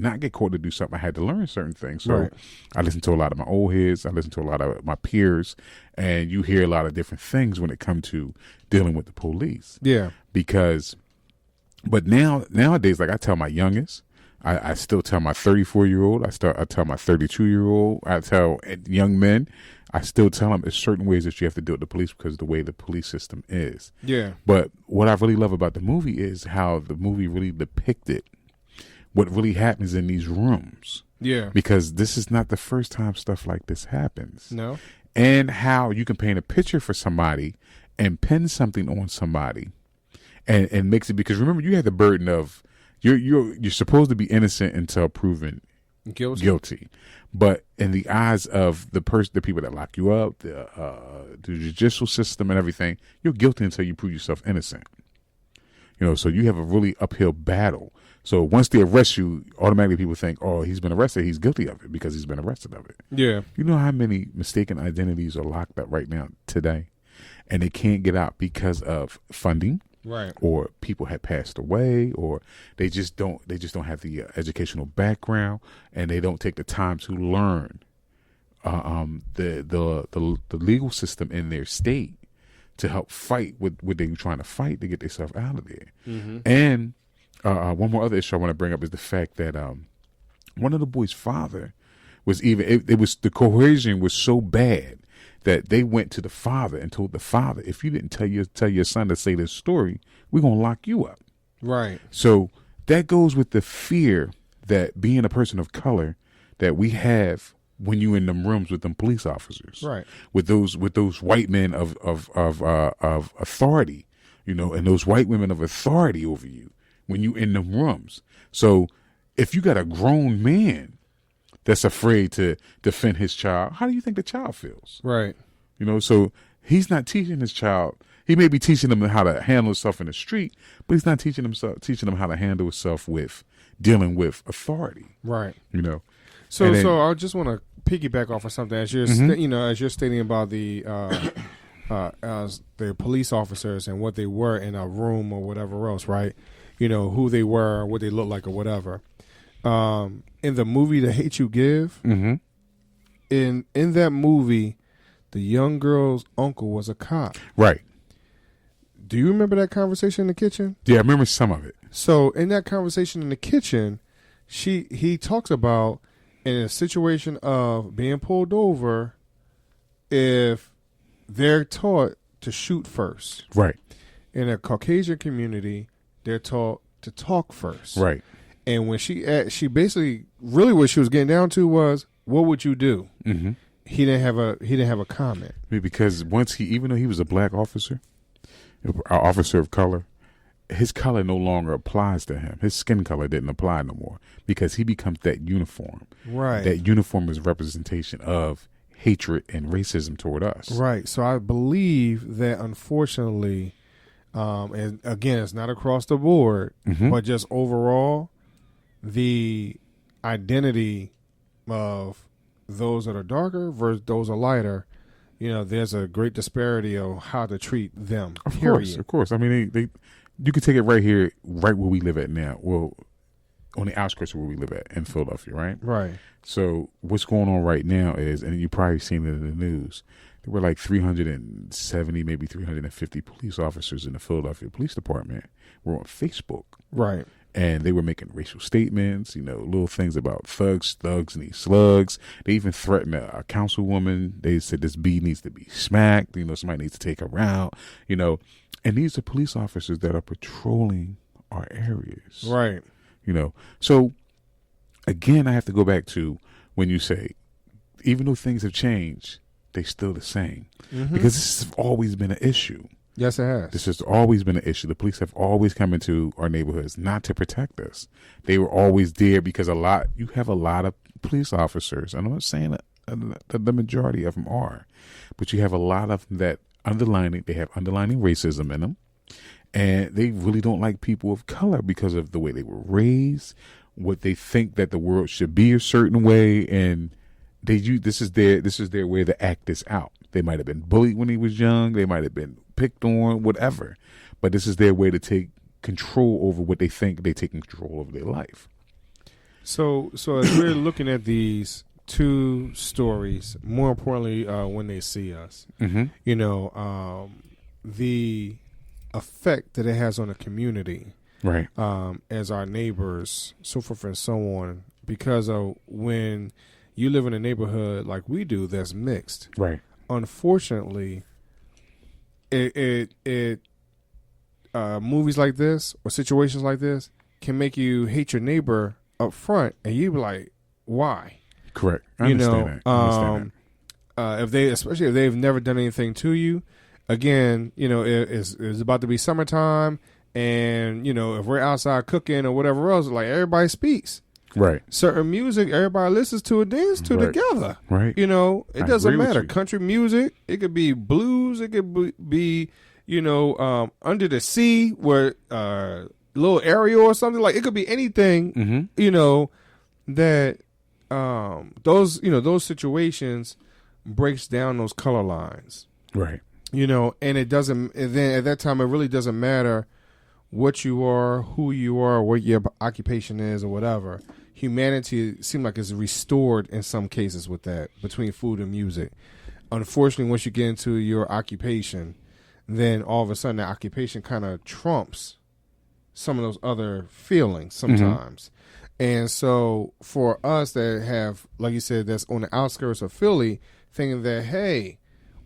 not get caught to do something, I had to learn certain things. So I listened to a lot of my old heads. I listened to a lot of my peers, and you hear a lot of different things when it comes to dealing with the police. Yeah. But nowadays, like I tell my youngest, I still tell my 34-year-old, I tell my 32-year-old, I tell young men, I still tell them there's certain ways that you have to deal with the police because of the way the police system is. Yeah. But what I really love about the movie is how the movie really depicted what really happens in these rooms. Yeah. Because this is not the first time stuff like this happens. No. And how you can paint a picture for somebody and pin something on somebody and makes it, because remember, you have the burden of you're supposed to be innocent until proven guilty. But in the eyes of the people that lock you up, the judicial system and everything, you're guilty until you prove yourself innocent. So you have a really uphill battle. So once they arrest you, automatically people think, oh, he's been arrested, he's guilty of it because he's been arrested of it. Yeah. You know how many mistaken identities are locked up right now today, and they can't get out because of funding, right? Or people had passed away, or they just don't have the educational background, and they don't take the time to learn the legal system in their state to help fight with what they were trying to fight to get themselves out of there. Mm-hmm. And one more other issue I want to bring up is the fact that one of the boys' father was the coercion was so bad that they went to the father and told the father, if you didn't tell your son to say this story, we're going to lock you up. Right. So that goes with the fear that being a person of color that we have when you in them rooms with them police officers, right? With those white men of authority, and those white women of authority over you when you in them rooms. So if you got a grown man that's afraid to defend his child, how do you think the child feels? Right. So he's not teaching his child. He may be teaching them how to handle himself in the street, but he's not teaching them how to handle himself with dealing with authority. Right. So I just want to piggyback off of something as you're as you're stating about the as the police officers and what they were in a room or whatever else, right? Who they were, what they looked like, or whatever. In the movie The Hate You Give, mm-hmm. in that movie, the young girl's uncle was a cop. Right. Do you remember that conversation in the kitchen? Yeah, I remember some of it. So in that conversation in the kitchen, he talks about in a situation of being pulled over, if they're taught to shoot first. Right. In a Caucasian community, they're taught to talk first. Right. And when she basically really what she was getting down to was, what would you do? Mm-hmm. He didn't have a comment. Because once even though he was a black officer, an officer of color, his color no longer applies to him. His skin color didn't apply no more because he becomes that uniform. Right. That uniform is representation of hatred and racism toward us. Right. So I believe that unfortunately, and again, it's not across the board, mm-hmm. but just overall, the identity of those that are darker versus those are lighter, there's a great disparity of how to treat them. Of course. I mean, you can take it right here, right where we live at now. Well, on the outskirts of where we live at in Philadelphia, right? Right. So what's going on right now is, and you've probably seen it in the news, there were like 370, maybe 350 police officers in the Philadelphia Police Department were on Facebook. Right. And they were making racial statements, little things about thugs need slugs. They even threatened a councilwoman. They said this bee needs to be smacked. Somebody needs to take her out, And these are police officers that are patrolling our areas. Right. So, again, I have to go back to when you say, even though things have changed, they're still the same. Mm-hmm. Because this has always been an issue. Yes, it has. This has always been an issue. The police have always come into our neighborhoods not to protect us. They were always there because you have a lot of police officers. And I'm not saying that the majority of them are, but you have a lot of them that they have underlining racism in them. And they really don't like people of color because of the way they were raised, what they think that the world should be a certain way. And this is their way to act this out. They might have been bullied when he was young. They might have been picked on, whatever. But this is their way to take control over what they think. They take control over their life. So as we're looking at these two stories, more importantly, when they see us, you know, the effect that it has on the community, right? As our neighbors, so forth and so on, because of when you live in a neighborhood like we do that's mixed, Right. Unfortunately, it movies like this or situations like this can make you hate your neighbor up front, and you be like, why? Correct. I understand that. Especially if they've never done anything to you, again, you know, it's about to be summertime, and you know, if we're outside cooking or whatever else, like everybody speaks. Right. Certain music, everybody listens to and dance to together. Right. You know, it doesn't matter. You. Country music, it could be blues, it could be you know, Under the Sea, where Little Ariel or something, like it could be anything, you know, that those situations breaks down those color lines. Right. You know, and it doesn't, and then at that time, it really doesn't matter what you are, who you are, what your occupation is, or whatever. Humanity seems like it's restored in some cases with that, between food and music. Unfortunately, once you get into your occupation, then all of a sudden that occupation kind of trumps some of those other feelings sometimes. And so for us that have, like you said, that's on the outskirts of Philly, thinking that, hey,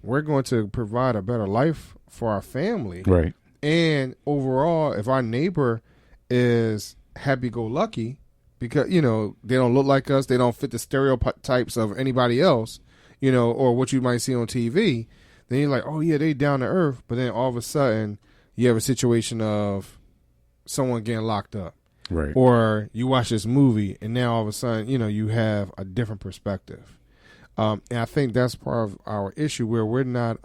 we're going to provide a better life for our family. Right. And overall, if our neighbor is happy-go-lucky, because, you know, they don't look like us, they don't fit the stereotypes of anybody else, you know, or what you might see on TV, then you're like, oh, yeah, they down to earth. But then all of a sudden, you have a situation of someone getting locked up. Right. Or you watch this movie, and now all of a sudden, you know, you have a different perspective. And I think that's part of our issue, where we're not,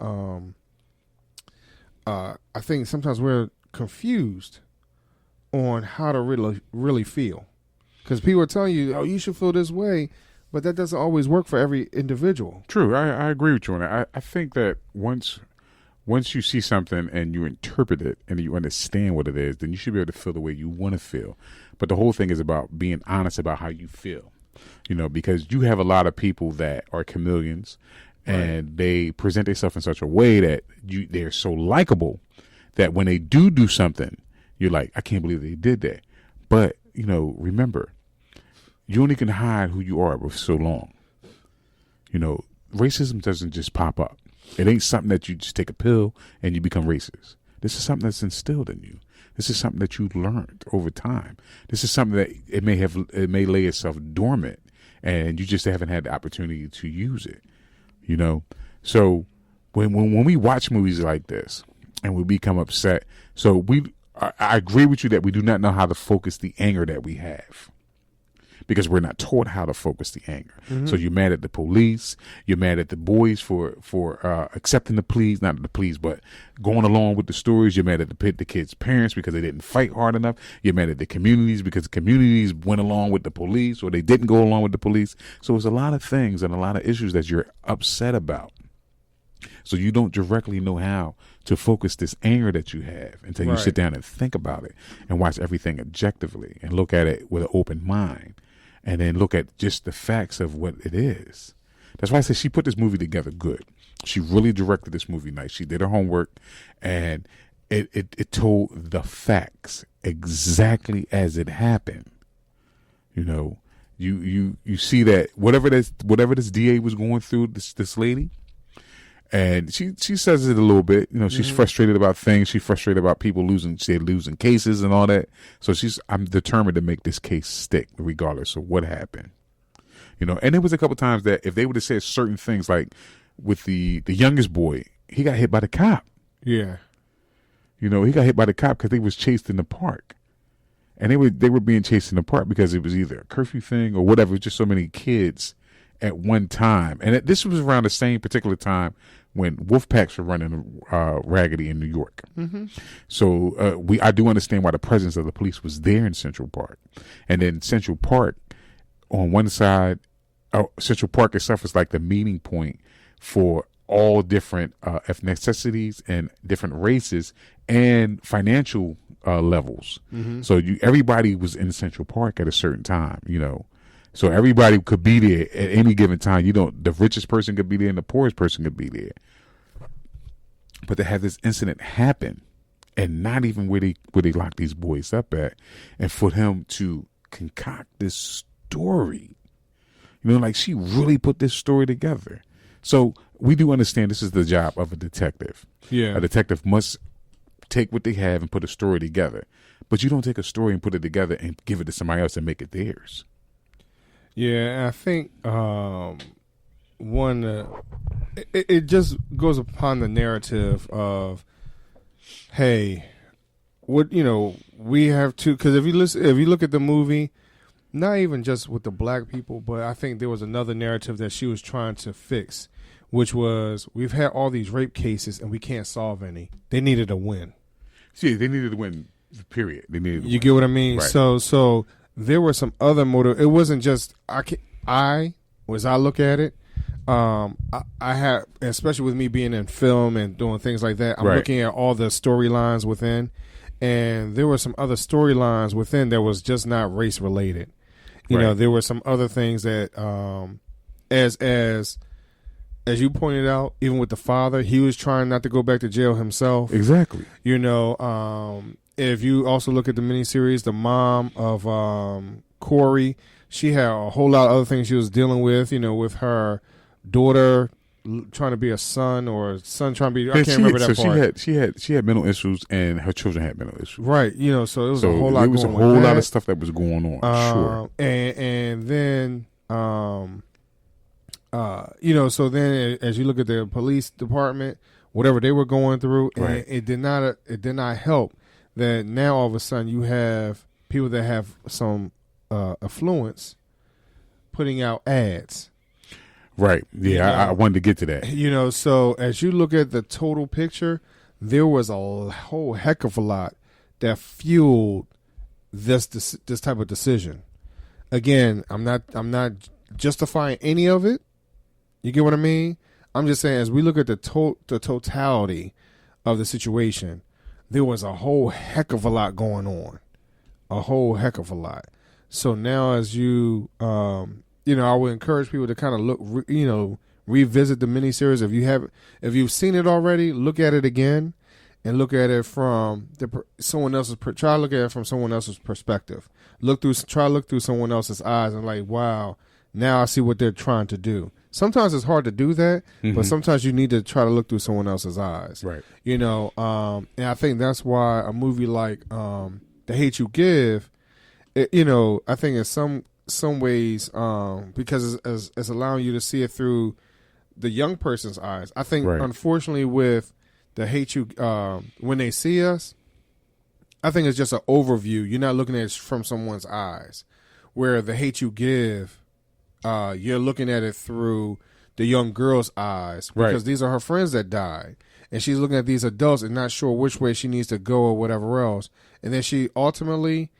I think sometimes we're confused on how to really feel. Because people are telling you, oh, you should feel this way, but that doesn't always work for every individual. True. I agree with you on that. I think that once you see something and you interpret it and you understand what it is, then you should be able to feel the way you want to feel. But the whole thing is about being honest about how you feel, you know, because you have a lot of people that are chameleons, and they present themselves in such a way that they're so likable that when they do something, you're like, I can't believe they did that. But, you know, remember, you only can hide who you are for so long. You know, racism doesn't just pop up. It ain't something that you just take a pill and you become racist. This is something that's instilled in you. This is something that you learned over time. This is something that it may lay itself dormant, and you just haven't had the opportunity to use it. You know, so when we watch movies like this and we become upset, so I agree with you that we do not know how to focus the anger that we have, because we're not taught how to focus the anger. So you're mad at the police, you're mad at the boys for accepting the pleas, not the pleas, but going along with the stories. You're mad at the kids' parents because they didn't fight hard enough. You're mad at the communities because the communities went along with the police, or they didn't go along with the police. So it's a lot of things and a lot of issues that you're upset about. So you don't directly know how to focus this anger that you have until you sit down and think about it and watch everything objectively and look at it with an open mind. And then look at just the facts of what it is. That's why I say she put this movie together good. She really directed this movie nice. She did her homework, and it told the facts exactly as it happened. You know, you see that whatever this DA was going through, this lady, and she says it a little bit. You know, she's frustrated about things. She's frustrated about people losing cases and all that. So I'm determined to make this case stick regardless of what happened. You know, and there was a couple times that if they would have said certain things, like with the youngest boy, he got hit by the cop. Yeah. You know, he got hit by the cop because they was chased in the park. And they were being chased in the park because it was either a curfew thing or whatever. It was just so many kids at one time. And this was around the same particular time when wolf packs were running raggedy in New York. So I do understand why the presence of the police was there in Central Park. And then Central Park, on one side, Central Park itself is like the meeting point for all different ethnicities and different races and financial levels. So everybody was in Central Park at a certain time, you know. So everybody could be there at any given time. You don't. The richest person could be there, and the poorest person could be there. But to have this incident happen, and not even where they lock these boys up at, and for him to concoct this story, like she really put this story together. So we do understand this is the job of a detective. Yeah, a detective must take what they have and put a story together. But you don't take a story and put it together and give it to somebody else and make it theirs. Yeah, I think it just goes upon the narrative of, hey, what we have to, because if you look at the movie, not even just with the black people, but I think there was another narrative that she was trying to fix, which was we've had all these rape cases and we can't solve any. They needed a win. See, they needed to win. Period. They needed. You get what I mean? Right. So there were some other motive. It wasn't just I look at it. I have, especially with me being in film and doing things like that, I'm looking at all the storylines within, and there were some other storylines within that was just not race related. There were some other things that, as you pointed out, even with the father, he was trying not to go back to jail himself. Exactly. If you also look at the miniseries, the mom of Corey, she had a whole lot of other things she was dealing with, with her daughter trying to be a son, or son trying to be, I can't remember that part. She had mental issues, and her children had mental issues. Right. So it was a whole lot going on. There was a whole lot of stuff that was going on. Sure. And then, so then as you look at the police department, whatever they were going through, and it did not help that now all of a sudden you have people that have some affluence putting out ads. Right. Yeah, I wanted to get to that. So as you look at the total picture, there was a whole heck of a lot that fueled this type of decision. Again, I'm not justifying any of it. You get what I mean? I'm just saying, as we look at the totality of the situation, there was a whole heck of a lot going on, a whole heck of a lot. So now, as you, I would encourage people to kind of look, revisit the miniseries. If you've seen it already, look at it again, and look at it from someone else's. Try to look at it from someone else's perspective. Try to look through someone else's eyes, and like, wow, now I see what they're trying to do. Sometimes it's hard to do that, but sometimes you need to try to look through someone else's eyes. Right. And I think that's why a movie like The Hate U Give, I think in some ways, because it's allowing you to see it through the young person's eyes. I think, unfortunately, with The Hate U, when they see us, I think it's just an overview. You're not looking at it from someone's eyes. Where The Hate U Give, you're looking at it through the young girl's eyes, because these are her friends that died, and she's looking at these adults and not sure which way she needs to go or whatever else. And then she ultimately,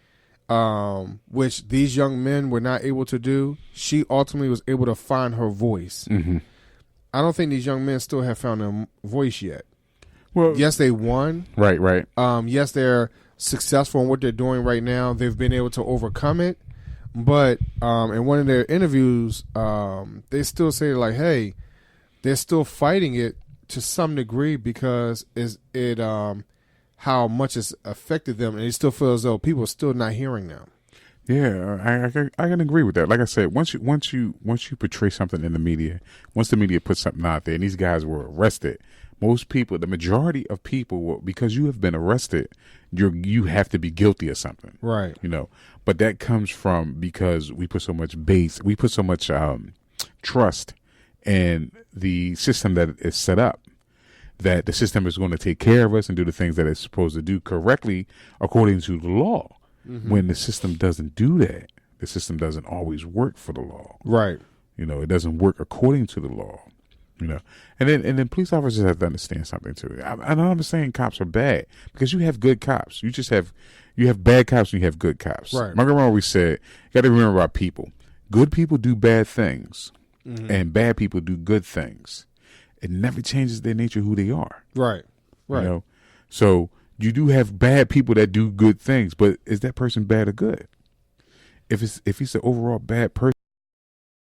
which these young men were not able to do, she ultimately was able to find her voice. I don't think these young men still have found their voice yet. Well, yes, they won. Right. Yes, they're successful in what they're doing right now. They've been able to overcome it. But in one of their interviews, they still say, like, hey, they're still fighting it to some degree because how much it's affected them, and they still feel as though people are still not hearing them. Yeah, I can agree with that. Like I said, once you portray something in the media, once the media puts something out there, and these guys were arrested, most people, the majority of people, because you have been arrested, you have to be guilty of something, right? But that comes from because we put so much trust in the system that is set up, that the system is going to take care of us and do the things that it's supposed to do correctly according to the law. When the system doesn't do that, the system doesn't always work for the law, right? It doesn't work according to the law. And then police officers have to understand something too. I'm not saying cops are bad, because you have good cops. You have bad cops and you have good cops. Right. My grandma always said, you got to remember about people. Good people do bad things, and bad people do good things. It never changes their nature, who they are. Right. So you do have bad people that do good things, but is that person bad or good? If he's an overall bad person,